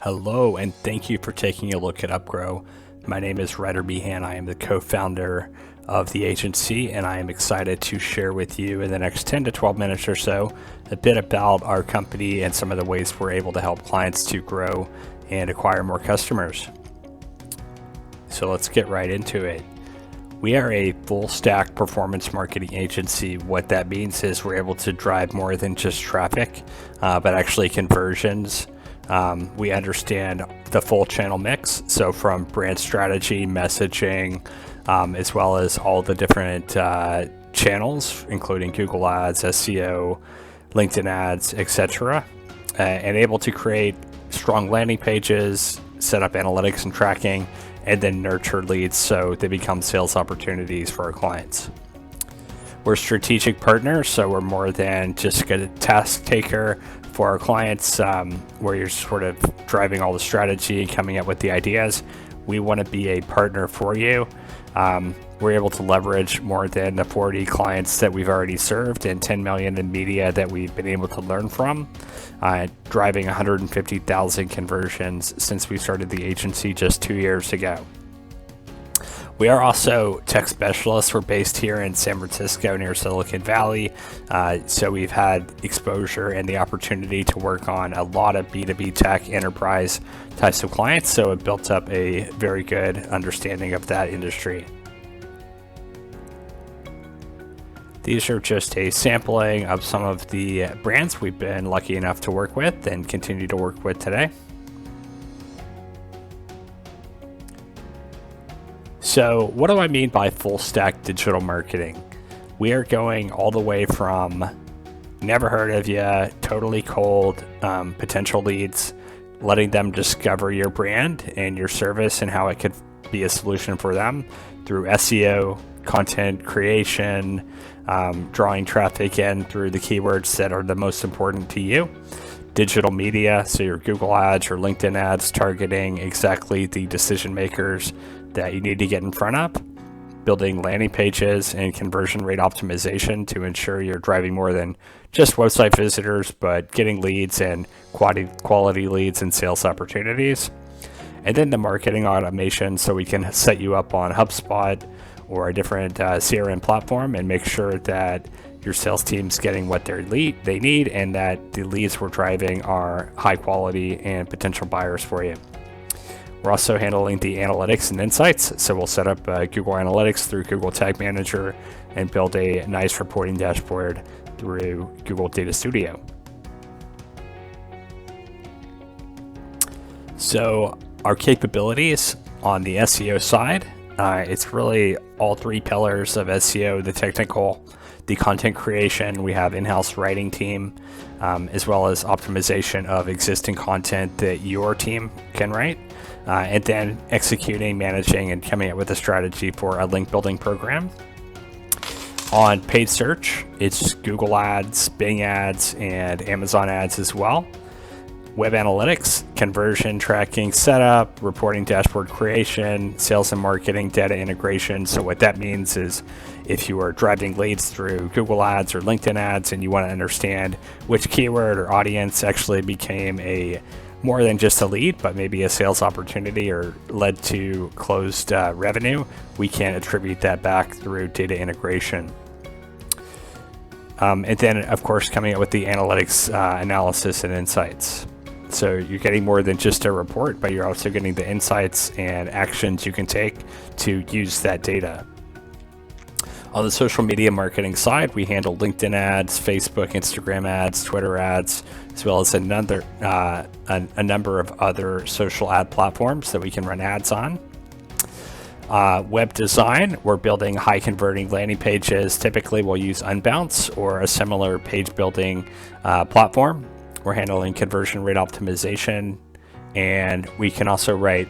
Hello, and thank you for taking a look at Upgrow. My name is Ryder Behan. I am the co-founder of the agency, and I am excited to share with you in the next 10 to 12 minutes or so a bit about our company and some of the ways we're able to help clients to grow and acquire more customers. So let's get right into it. We are a full stack performance marketing agency. What that means is we're able to drive more than just traffic, but actually conversions. We understand the full channel mix, so from brand strategy, messaging, as well as all the different channels, including Google Ads, SEO, LinkedIn ads, etc., and able to create strong landing pages, set up analytics and tracking, and then nurture leads so they become sales opportunities for our clients. We're strategic partners, so we're more than just a task taker for our clients, where you're sort of driving all the strategy and coming up with the ideas. We want to be a partner for you. We're able to leverage more than the 40 clients that we've already served and 10 million in media that we've been able to learn from, driving 150,000 conversions since we started the agency just 2 years ago. We are also tech specialists. We're based here in San Francisco near Silicon Valley. So we've had exposure and the opportunity to work on a lot of B2B tech enterprise types of clients. So it built up a very good understanding of that industry. These are just a sampling of some of the brands we've been lucky enough to work with and continue to work with today. So what do I mean by full stack digital marketing? We are going all the way from never heard of you, totally cold, potential leads, letting them discover your brand and your service and how it could be a solution for them through SEO, content creation, drawing traffic in through the keywords that are the most important to you. Digital media, so your Google ads, your LinkedIn ads, targeting exactly the decision makers that you need to get in front of. Building landing pages and conversion rate optimization to ensure you're driving more than just website visitors, but getting leads and quality leads and sales opportunities. And then the marketing automation, so we can set you up on HubSpot or a different CRM platform and make sure that your sales team's getting what they need and that the leads we're driving are high quality and potential buyers for you. We're also handling the analytics and insights, so we'll set up Google Analytics through Google Tag Manager and build a nice reporting dashboard through Google Data Studio. So our capabilities on the SEO side, it's really all three pillars of SEO: the technical, the content creation. We have in-house writing team, as well as optimization of existing content that your team can write, and then executing, managing, and coming up with a strategy for a link building program. On paid search, it's Google ads, Bing ads, and Amazon ads as well. Web analytics, conversion tracking setup, reporting dashboard creation, sales and marketing data integration. So what that means is if you are driving leads through Google ads or LinkedIn ads and you want to understand which keyword or audience actually became a more than just a lead, but maybe a sales opportunity or led to closed revenue, we can attribute that back through data integration. And then, of course, coming up with the analytics analysis and insights. So you're getting more than just a report, but you're also getting the insights and actions you can take to use that data. On the social media marketing side, we handle LinkedIn ads, Facebook, Instagram ads, Twitter ads, as well as a number of other social ad platforms that we can run ads on. Web design, we're building high converting landing pages. Typically we'll use Unbounce or a similar page building platform. We're handling conversion rate optimization, and we can also write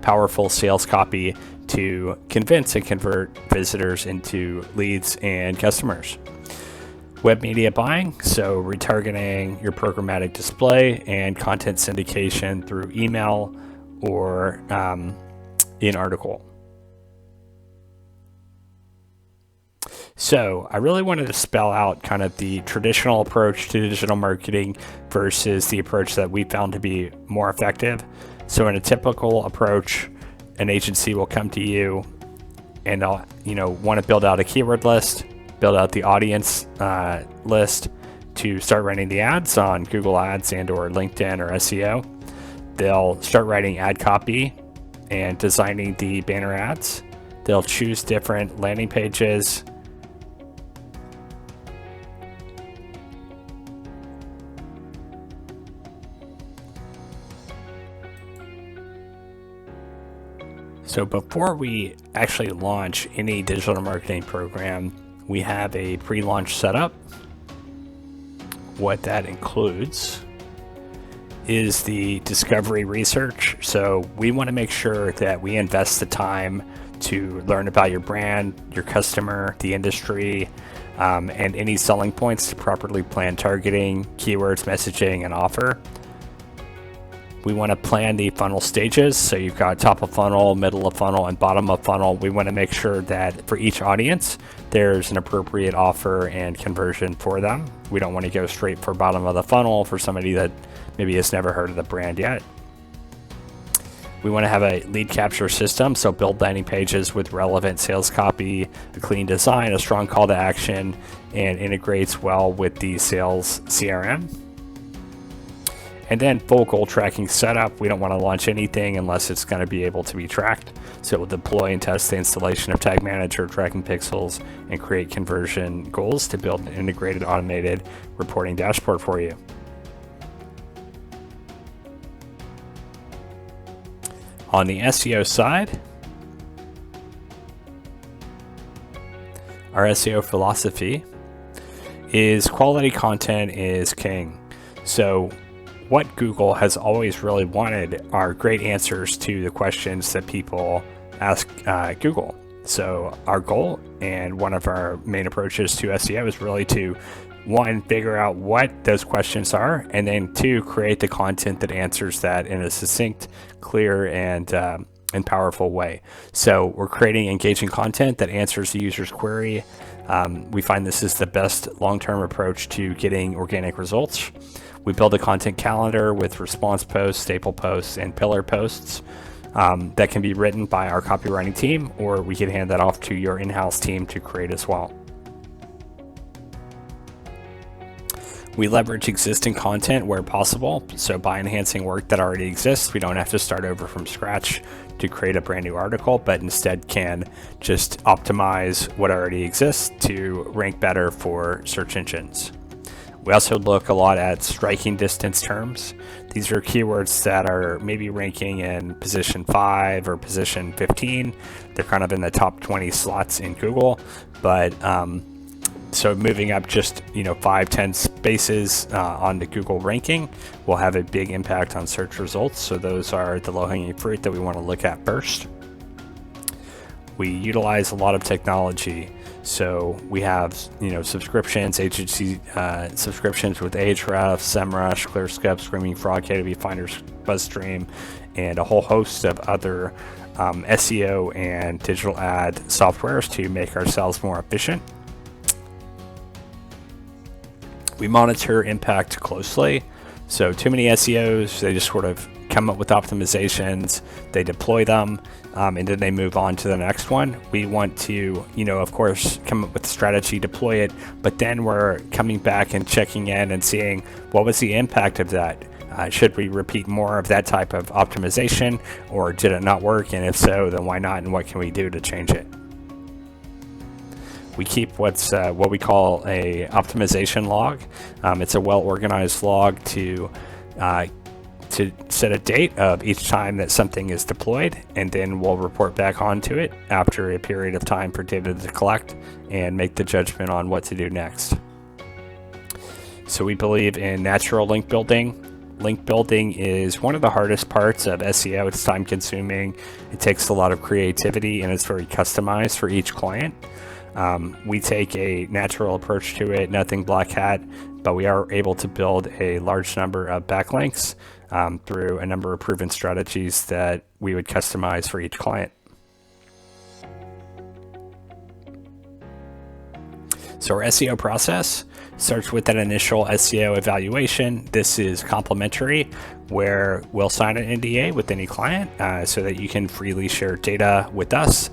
powerful sales copy to convince and convert visitors into leads and customers. Web media buying, so retargeting your programmatic display and content syndication through email or in article. So I really wanted to spell out kind of the traditional approach to digital marketing versus the approach that we found to be more effective. So in a typical approach, an agency will come to you and they'll, want to build out a keyword list, build out the audience list to start running the ads on Google Ads and or LinkedIn or SEO. They'll start writing ad copy and designing the banner ads. They'll choose different landing pages. So before we actually launch any digital marketing program, we have a pre-launch setup. What that includes is the discovery research. So we want to make sure that we invest the time to learn about your brand, your customer, the industry, and any selling points to properly plan targeting, keywords, messaging, and offer. We want to plan the funnel stages. So you've got top of funnel, middle of funnel, and bottom of funnel. We want to make sure that for each audience, there's an appropriate offer and conversion for them. We don't want to go straight for bottom of the funnel for somebody that maybe has never heard of the brand yet. We want to have a lead capture system. So build landing pages with relevant sales copy, a clean design, a strong call to action, and integrates well with the sales CRM. And then full goal tracking setup. We don't want to launch anything unless it's going to be able to be tracked. So we'll deploy and test the installation of Tag Manager, tracking pixels, and create conversion goals to build an integrated automated reporting dashboard for you. On the SEO side, our SEO philosophy is quality content is king. So what Google has always really wanted are great answers to the questions that people ask Google. So our goal and one of our main approaches to SEO is really to, one, figure out what those questions are, and then two, create the content that answers that in a succinct, clear, and powerful way. So we're creating engaging content that answers the user's query. We find this is the best long-term approach to getting organic results. We build a content calendar with response posts, staple posts, and pillar posts that can be written by our copywriting team, or we can hand that off to your in-house team to create as well. We leverage existing content where possible. So by enhancing work that already exists, we don't have to start over from scratch to create a brand new article, but instead can just optimize what already exists to rank better for search engines. We also look a lot at striking distance terms. These are keywords that are maybe ranking in position 5 or position 15. They're kind of in the top 20 slots in Google, but so moving up just 5-10 spaces on the Google ranking will have a big impact on search results. So those are the low-hanging fruit that we want to look at first. We utilize a lot of technology. So we have, subscriptions, agency subscriptions with Ahrefs, SEMrush, ClearScope, Screaming Frog, KW Finders, BuzzStream, and a whole host of other SEO and digital ad softwares to make ourselves more efficient. We monitor impact closely. So too many SEOs, they just sort of come up with optimizations, they deploy them, and then they move on to the next one. We want to, of course, come up with a strategy, deploy it, but then we're coming back and checking in and seeing what was the impact of that. Should we repeat more of that type of optimization, or did it not work? And if so, then why not? And what can we do to change it? We keep what we call a optimization log. It's a well-organized log to set a date of each time that something is deployed, and then we'll report back onto it after a period of time for data to collect and make the judgment on what to do next. So we believe in natural link building. Link building is one of the hardest parts of SEO. It's time consuming, it takes a lot of creativity, and it's very customized for each client. We take a natural approach to it, nothing black hat, but we are able to build a large number of backlinks through a number of proven strategies that we would customize for each client. So our SEO process starts with that initial SEO evaluation. This is complimentary, where we'll sign an NDA with any client so that you can freely share data with us.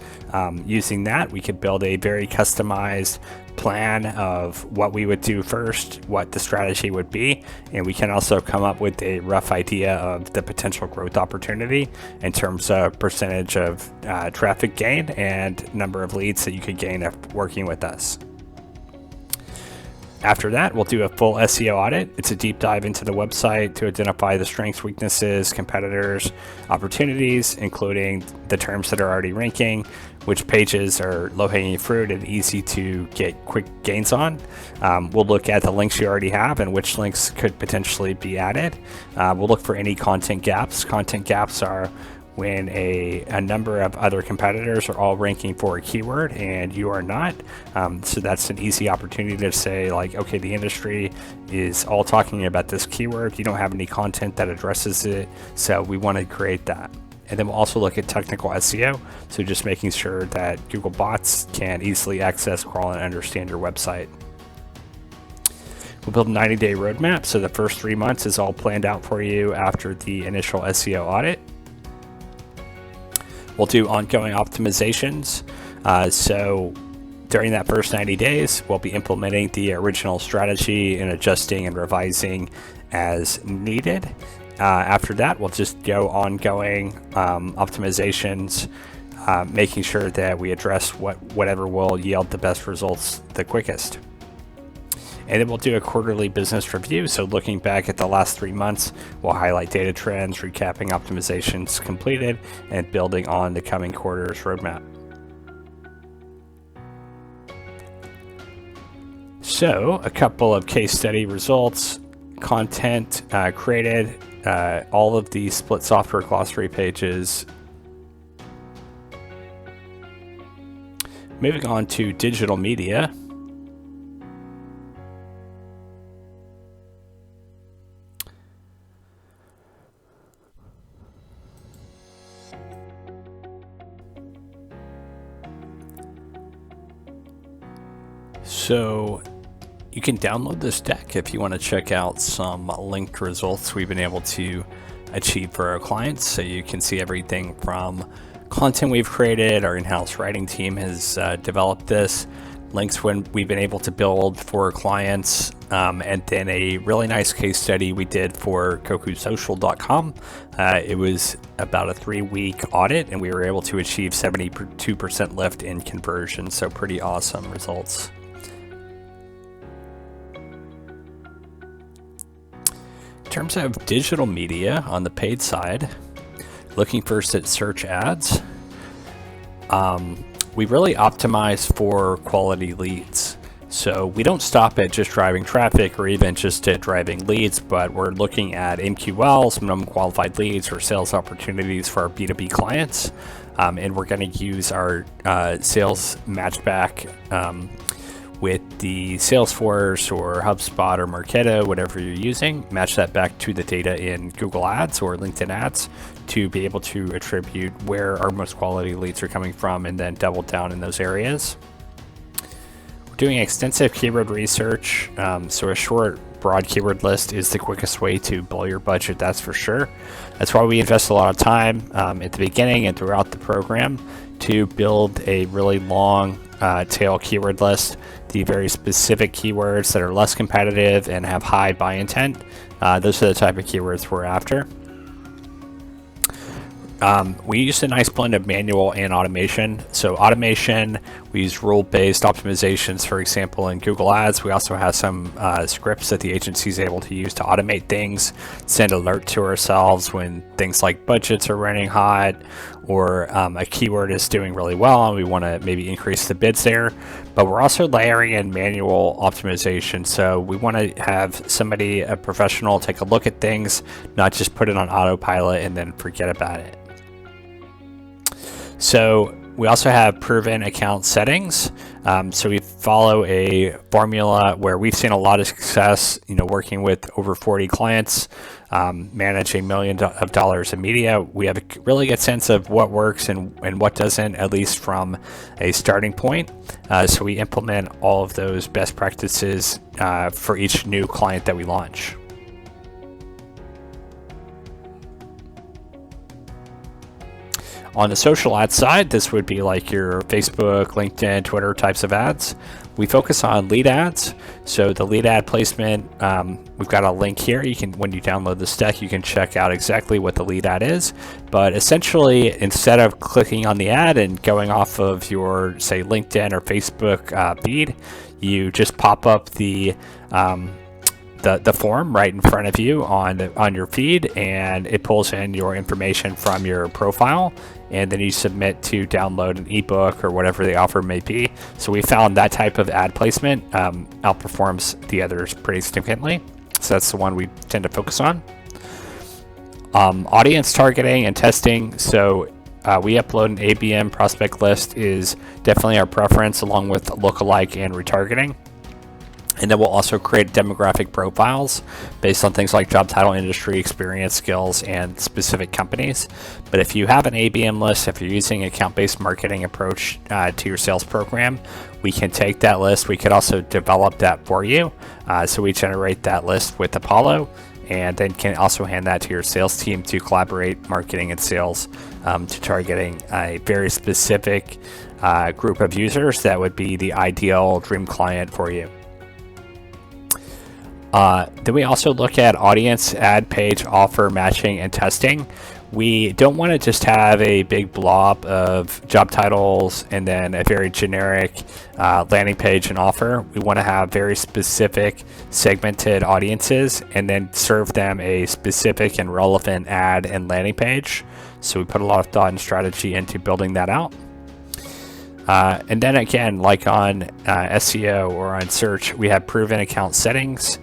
Using that, we could build a very customized plan of what we would do first, what the strategy would be, and we can also come up with a rough idea of the potential growth opportunity in terms of percentage of traffic gain and number of leads that you could gain after working with us. After that, we'll do a full SEO audit. It's a deep dive into the website to identify the strengths, weaknesses, competitors, opportunities, including the terms that are already ranking, which pages are low-hanging fruit and easy to get quick gains on. We'll look at the links you already have and which links could potentially be added. We'll look for any content gaps. Content gaps are when a number of other competitors are all ranking for a keyword and you are not. So that's an easy opportunity to say, like, okay, the industry is all talking about this keyword. You don't have any content that addresses it, so we want to create that. And then we'll also look at technical SEO, so just making sure that Google bots can easily access, crawl, and understand your website. We'll build a 90-day roadmap, so the first 3 months is all planned out for you after the initial SEO audit. We'll do ongoing optimizations. So during that first 90 days, we'll be implementing the original strategy and adjusting and revising as needed. After that, we'll just go ongoing optimizations, making sure that we address whatever will yield the best results the quickest. And then we'll do a quarterly business review. So looking back at the last 3 months, we'll highlight data trends, recapping optimizations completed, and building on the coming quarter's roadmap. So a couple of case study results, content created, all of the split software glossary pages. Moving on to digital media. So you can download this deck if you want to check out some linked results we've been able to achieve for our clients. So you can see everything from content we've created, our in-house writing team has developed this, links when we've been able to build for clients, and then a really nice case study we did for kokusocial.com. It was about a 3-week audit and we were able to achieve 72% lift in conversion. So pretty awesome results. In terms of digital media on the paid side, looking first at search ads, we really optimize for quality leads. So we don't stop at just driving traffic or even just at driving leads, but we're looking at MQLs, minimum qualified leads, or sales opportunities for our B2B clients. And we're going to use our sales matchback with the Salesforce or HubSpot or Marketo, whatever you're using, match that back to the data in Google Ads or LinkedIn Ads to be able to attribute where our most quality leads are coming from and then double down in those areas. We're doing extensive keyword research, so a short, broad keyword list is the quickest way to blow your budget, that's for sure. That's why we invest a lot of time at the beginning and throughout the program to build a really long tail keyword list, the very specific keywords that are less competitive and have high buy intent. Those are the type of keywords we're after. We use a nice blend of manual and automation. So automation, we use rule-based optimizations, for example, in Google Ads. We also have some scripts that the agency is able to use to automate things, send alert to ourselves when things like budgets are running hot or a keyword is doing really well and we want to maybe increase the bids there. But we're also layering in manual optimization. So we want to have somebody, a professional, take a look at things, not just put it on autopilot and then forget about it. So we also have proven account settings. So we follow a formula where we've seen a lot of success, working with over 40 clients. manage $1 million of media. We have a really good sense of what works and what doesn't, at least from a starting point. So we implement all of those best practices for each new client that we launch. On the social ad side, this would be like your Facebook, LinkedIn, Twitter types of ads. We focus on lead ads. So the lead ad placement, we've got a link here. You can, when you download this deck, you can check out exactly what the lead ad is. But essentially, instead of clicking on the ad and going off of your, say, LinkedIn or Facebook feed, you just pop up the form right in front of you on your feed, and it pulls in your information from your profile, and then you submit to download an ebook or whatever the offer may be. So we found that type of ad placement outperforms the others pretty significantly. So that's the one we tend to focus on. Audience targeting and testing. So we upload an ABM prospect list is definitely our preference, along with lookalike and retargeting. And then we'll also create demographic profiles based on things like job title, industry, experience, skills, and specific companies. But if you have an ABM list, if you're using an account-based marketing approach to your sales program, we can take that list. We could also develop that for you. So we generate that list with Apollo, and then can also hand that to your sales team to collaborate marketing and sales to targeting a very specific group of users that would be the ideal dream client for you. Then we also look at audience, ad page, offer, matching, and testing. We don't want to just have a big blob of job titles and then a very generic landing page and offer. We want to have very specific segmented audiences and then serve them a specific and relevant ad and landing page. So we put a lot of thought and strategy into building that out. And then again, like on SEO or on search, we have proven account settings.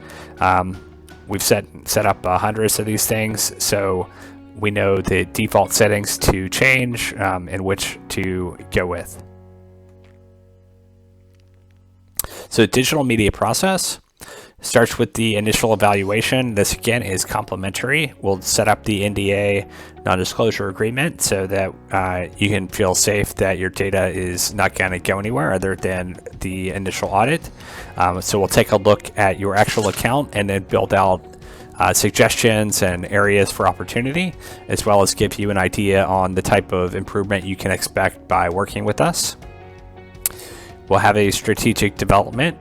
We've set up hundreds of these things, so we know the default settings to change and which to go with. So digital media process starts with the initial evaluation. This again is complimentary. We'll set up the NDA, non-disclosure agreement, so that you can feel safe that your data is not going to go anywhere other than the initial audit. So we'll take a look at your actual account and then build out suggestions and areas for opportunity, as well as give you an idea on the type of improvement you can expect by working with us. We'll have a strategic development.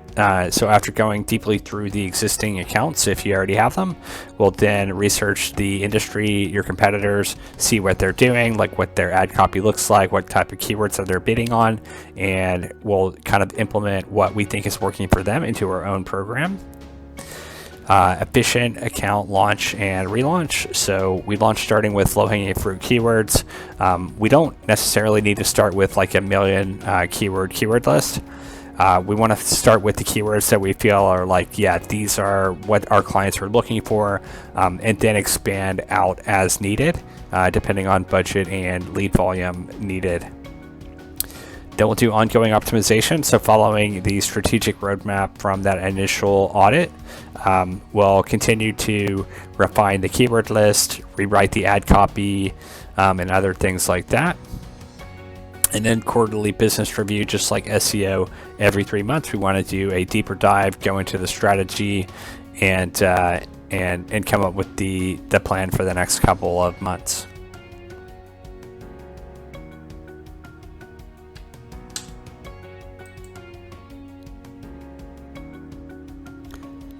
So after going deeply through the existing accounts, if you already have them, we'll then research the industry, your competitors, see what they're doing, like what their ad copy looks like, what type of keywords that they're bidding on, and we'll kind of implement what we think is working for them into our own program. Efficient account launch and relaunch. So we launch starting with low-hanging fruit keywords. We don't necessarily need to start with like a million keyword list. We want to start with the keywords that we feel are like, yeah, these are what our clients are looking for, and then expand out as needed, depending on budget and lead volume needed. Then we'll do ongoing optimization. So following the strategic roadmap from that initial audit, we'll continue to refine the keyword list, rewrite the ad copy, and other things like that. And then quarterly business review, just like SEO, every 3 months. We want to do a deeper dive, go into the strategy, and come up with the plan for the next couple of months.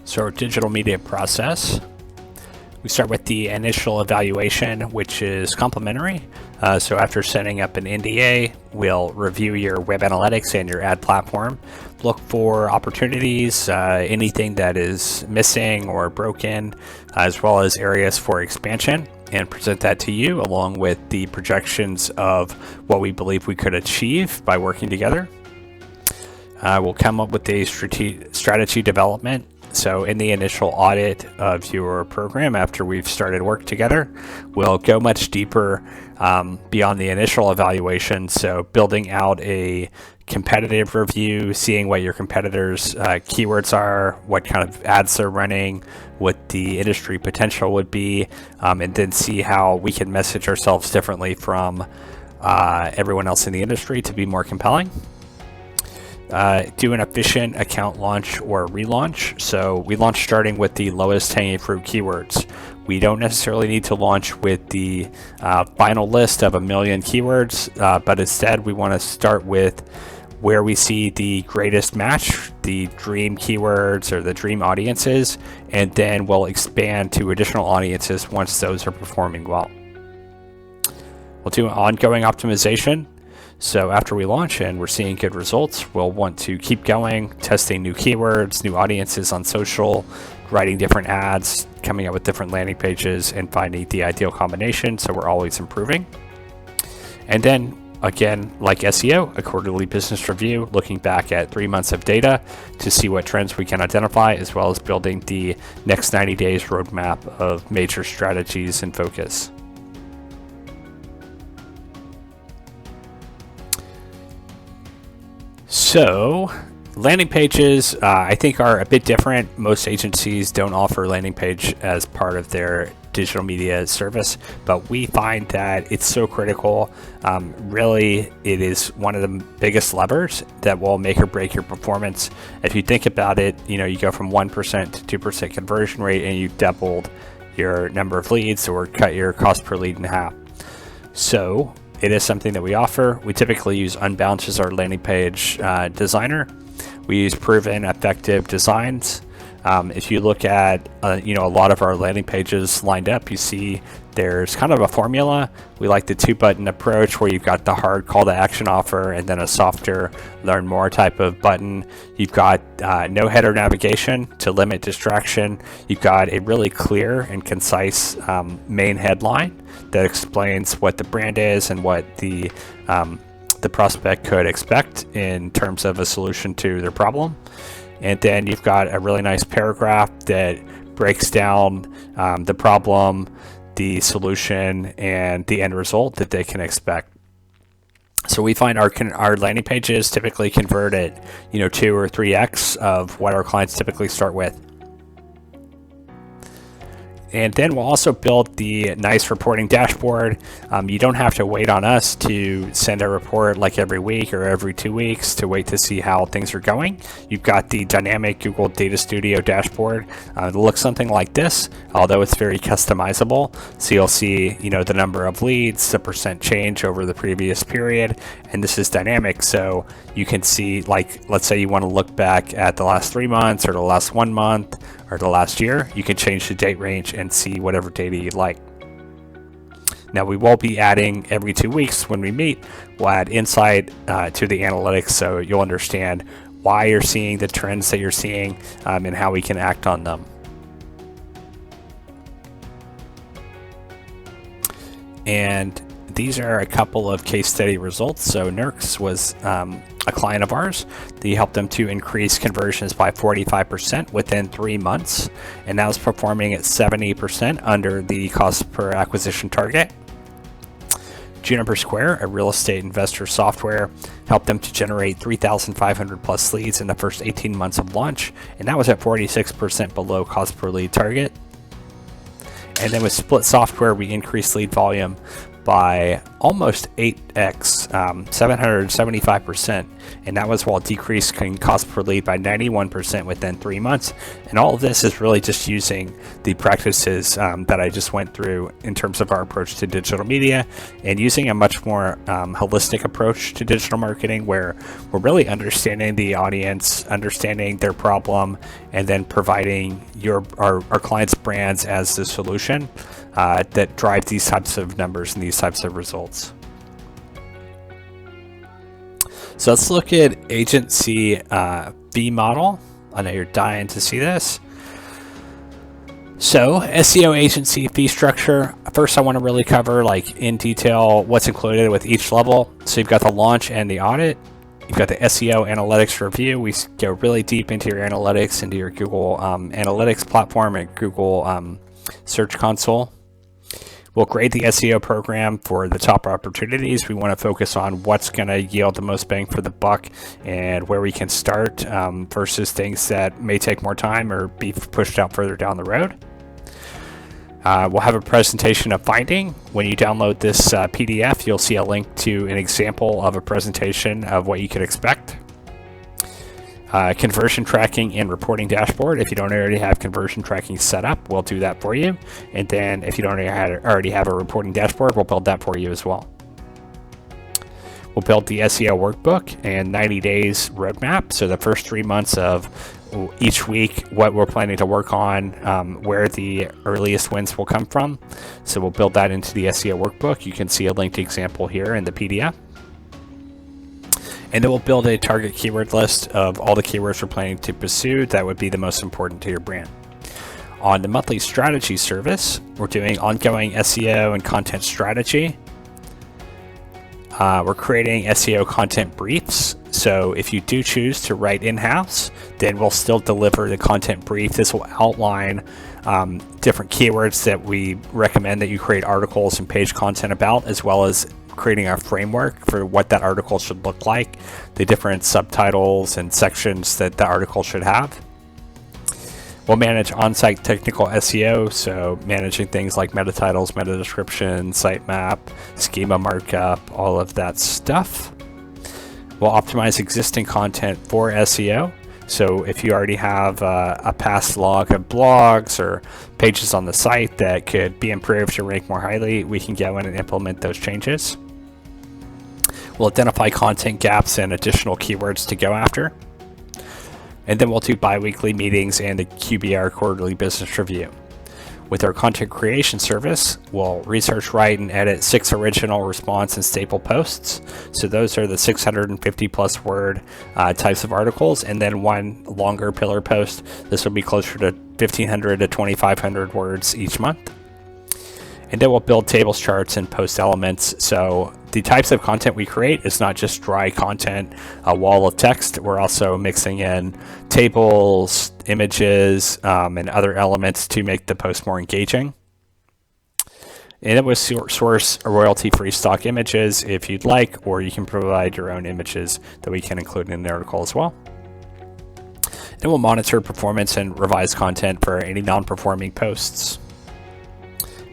So our digital media process, we start with the initial evaluation, which is complimentary. So after setting up an NDA, we'll review your web analytics and your ad platform, look for opportunities, anything that is missing or broken, as well as areas for expansion, and present that to you along with the projections of what we believe we could achieve by working together. We'll come up with a strategy development. So in the initial audit of your program, after we've started work together, we'll go much deeper beyond the initial evaluation. So building out a competitive review, seeing what your competitors' keywords are, what kind of ads they're running, what the industry potential would be, and then see how we can message ourselves differently from everyone else in the industry to be more compelling. Do an efficient account launch or relaunch. So we launch starting with the lowest hanging fruit keywords. We don't necessarily need to launch with the final list of 1 million keywords, but instead we want to start with where we see the greatest match, the dream keywords or the dream audiences, and then we'll expand to additional audiences once those are performing well. We'll do ongoing optimization. So after we launch and we're seeing good results, we'll want to keep going, testing new keywords, new audiences on social, writing different ads, coming up with different landing pages, and finding the ideal combination, so we're always improving. And then again, like SEO, a quarterly business review, looking back at 3 months of data to see what trends we can identify, as well as building the next 90 days roadmap of major strategies and focus. So landing pages, I think, are a bit different. Most agencies don't offer landing page as part of their digital media service, but we find that it's so critical. Really, it is one of the biggest levers that will make or break your performance. If you think about it, you go from 1% to 2% conversion rate and you doubled your number of leads or cut your cost per lead in half. So it is something that we offer. We typically use Unbounce as our landing page designer. We use proven, effective designs. If you look at a lot of our landing pages lined up, you see there's kind of a formula. We like the 2-button approach where you've got the hard call to action offer and then a softer learn more type of button. You've got no header navigation to limit distraction. You've got a really clear and concise main headline that explains what the brand is and what the prospect could expect in terms of a solution to their problem. And then you've got a really nice paragraph that breaks down the problem, the solution, and the end result that they can expect. So we find our landing pages typically convert at 2 or 3x of what our clients typically start with. And then we'll also build the nice reporting dashboard. You don't have to wait on us to send a report like every week or every 2 weeks to wait to see how things are going. You've got the dynamic Google Data Studio dashboard. It looks something like this, although it's very customizable. So you'll see, the number of leads, the percent change over the previous period, and this is dynamic. So you can see, like, let's say you want to look back at the last 3 months or the last 1 month or the last year, you can change the date range and see whatever data you'd like. Now we will be adding every 2 weeks when we meet. We'll add insight to the analytics so you'll understand why you're seeing the trends that you're seeing and how we can act on them. And these are a couple of case study results. So Nerks was a client of ours. They helped them to increase conversions by 45% within 3 months, and that was performing at 70% under the cost per acquisition target. Juniper Square, a real estate investor software, helped them to generate 3,500 plus leads in the first 18 months of launch, and that was at 46% below cost per lead target. And then with Split Software, we increased lead volume by almost 8x, 775%, and that was while decreasing cost per lead by 91% within 3 months. And all of this is really just using the practices that I just went through in terms of our approach to digital media, and using a much more holistic approach to digital marketing, where we're really understanding the audience, understanding their problem, and then providing our clients' brands as the solution that drive these types of numbers and these types of results. So let's look at agency fee model. I know you're dying to see this. So SEO agency fee structure. First, I want to really cover in detail what's included with each level. So you've got the launch and the audit. You've got the SEO analytics review. We go really deep into your analytics, into your Google Analytics platform and Google Search Console. We'll grade the SEO program for the top opportunities. We want to focus on what's going to yield the most bang for the buck and where we can start versus things that may take more time or be pushed out further down the road. We'll have a presentation of finding. When you download this PDF, you'll see a link to an example of a presentation of what you could expect. Conversion tracking and reporting dashboard. If you don't already have conversion tracking set up, we'll do that for you. And then if you don't already have a reporting dashboard, we'll build that for you as well. We'll build the SEO workbook and 90 days roadmap. So the first 3 months of each week, what we're planning to work on, where the earliest wins will come from. So we'll build that into the SEO workbook. You can see a linked example here in the PDF. And then we'll build a target keyword list of all the keywords we're planning to pursue that would be the most important to your brand. On the monthly strategy service, we're doing ongoing SEO and content strategy. We're creating SEO content briefs. So if you do choose to write in-house, then we'll still deliver the content brief. This will outline different keywords that we recommend that you create articles and page content about, as well as creating a framework for what that article should look like, the different subtitles and sections that the article should have. We'll manage on-site technical SEO, so managing things like meta titles, meta description, sitemap, schema markup, all of that stuff. We'll optimize existing content for SEO. So if you already have a past log of blogs or pages on the site that could be improved to rank more highly, we can go in and implement those changes. We'll identify content gaps and additional keywords to go after. And then we'll do bi-weekly meetings and the QBR quarterly business review. With our content creation service, we'll research, write, and edit 6 original, response, and staple posts. So those are the 650 plus word types of articles, and then 1 longer pillar post. This will be closer to 1,500 to 2,500 words each month. And then we'll build tables, charts, and post elements. So the types of content we create is not just dry content, a wall of text. We're also mixing in tables, images, and other elements to make the post more engaging. And it will source royalty-free stock images if you'd like, or you can provide your own images that we can include in the article as well. And we'll monitor performance and revise content for any non-performing posts.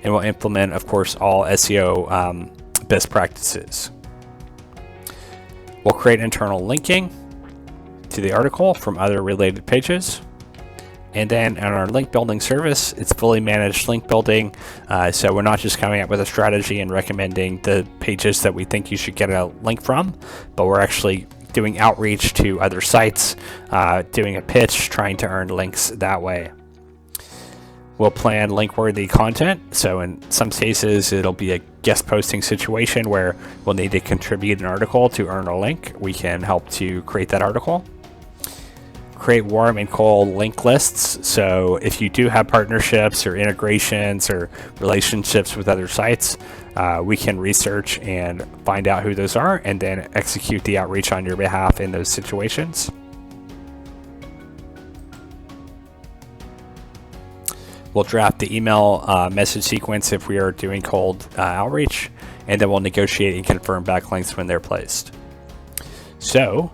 And we'll implement, of course, all SEO best practices. We'll create internal linking to the article from other related pages. And then on our link building service, it's fully managed link building. So we're not just coming up with a strategy and recommending the pages that we think you should get a link from, but we're actually doing outreach to other sites, doing a pitch, trying to earn links that way. We'll plan link-worthy content. So in some cases, it'll be a guest posting situation where we'll need to contribute an article to earn a link. We can help to create that article. Create warm and cold link lists. So if you do have partnerships or integrations or relationships with other sites, we can research and find out who those are and then execute the outreach on your behalf in those situations. We'll draft the email message sequence if we are doing cold outreach, and then we'll negotiate and confirm backlinks when they're placed. So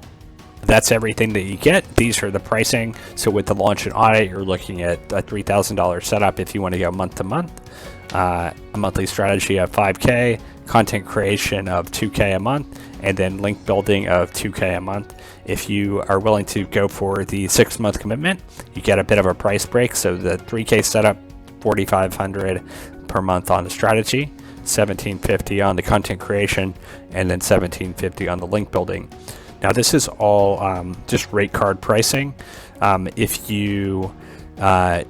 that's everything that you get. These are the pricing. So with the launch and audit, you're looking at a $3,000 setup if you want to go month to month, a monthly strategy of $5K, content creation of $2K a month, and then link building of $2K a month. If you are willing to go for the 6-month commitment, you get a bit of a price break. So the $3K setup, $4,500 per month on the strategy, $1,750 on the content creation, and then $1,750 on the link building. Now this is all just rate card pricing. If you have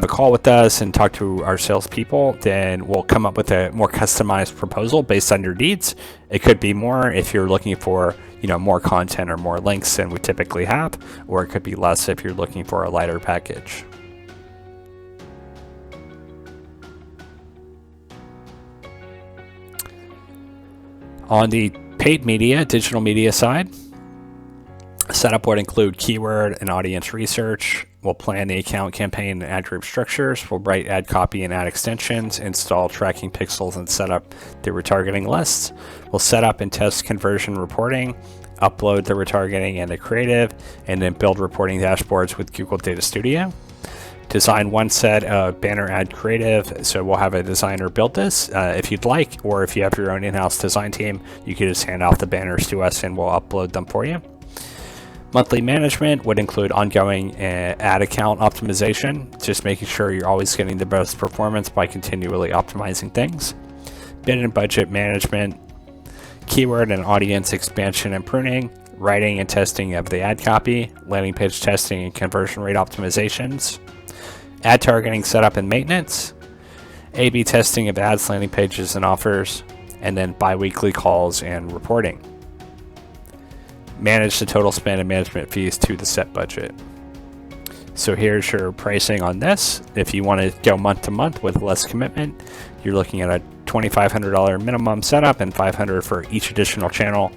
a call with us and talk to our salespeople, then we'll come up with a more customized proposal based on your needs. It could be more if you're looking for more content or more links than we typically have, or it could be less if you're looking for a lighter package. On the paid media, digital media side, Setup would include keyword and audience research. We'll plan the account campaign and ad group structures. We'll write ad copy and ad extensions, install tracking pixels, and set up the retargeting lists. We'll set up and test conversion reporting, upload the retargeting and the creative, and then build reporting dashboards with Google Data Studio. Design one set of banner ad creative, so we'll have a designer build this if you'd like, or if you have your own in-house design team, you can just hand off the banners to us and we'll upload them for you. Monthly management would include ongoing ad account optimization, just making sure you're always getting the best performance by continually optimizing things. Bid and budget management, keyword and audience expansion and pruning, writing and testing of the ad copy, landing page testing and conversion rate optimizations, ad targeting setup and maintenance, A/B testing of ads, landing pages, and offers, and then bi-weekly calls and reporting. Manage the total spend and management fees to the set budget. So here's your pricing on this. If you want to go month to month with less commitment, you're looking at a $2,500 minimum setup and $500 for each additional channel.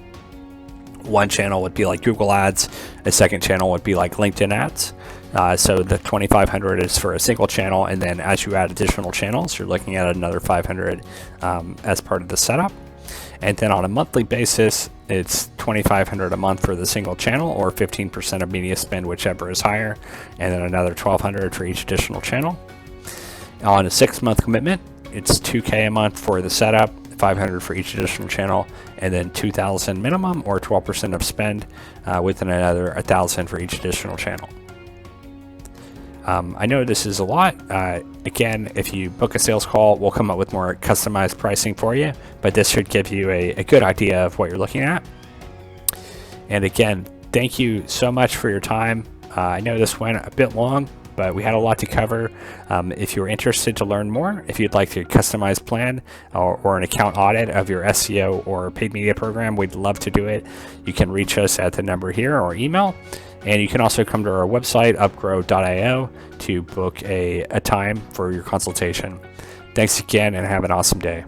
One channel would be like Google Ads, a second channel would be like LinkedIn Ads. So the $2,500 is for a single channel, and then as you add additional channels, you're looking at another $500 as part of the setup. And then on a monthly basis, it's $2,500 a month for the single channel, or 15% of media spend, whichever is higher, and then another $1,200 for each additional channel. On a 6-month commitment, it's $2,000 a month for the setup, $500 for each additional channel, and then $2,000 minimum, or 12% of spend, with another $1,000 for each additional channel. I know this is a lot. Again, if you book a sales call, we'll come up with more customized pricing for you, but this should give you a good idea of what you're looking at. And again, thank you so much for your time. I know this went a bit long, but we had a lot to cover. If you're interested to learn more, if you'd like a customized plan or an account audit of your SEO or paid media program, we'd love to do it. You can reach us at the number here or email. And you can also come to our website, upgrow.io, to book a time for your consultation. Thanks again and have an awesome day.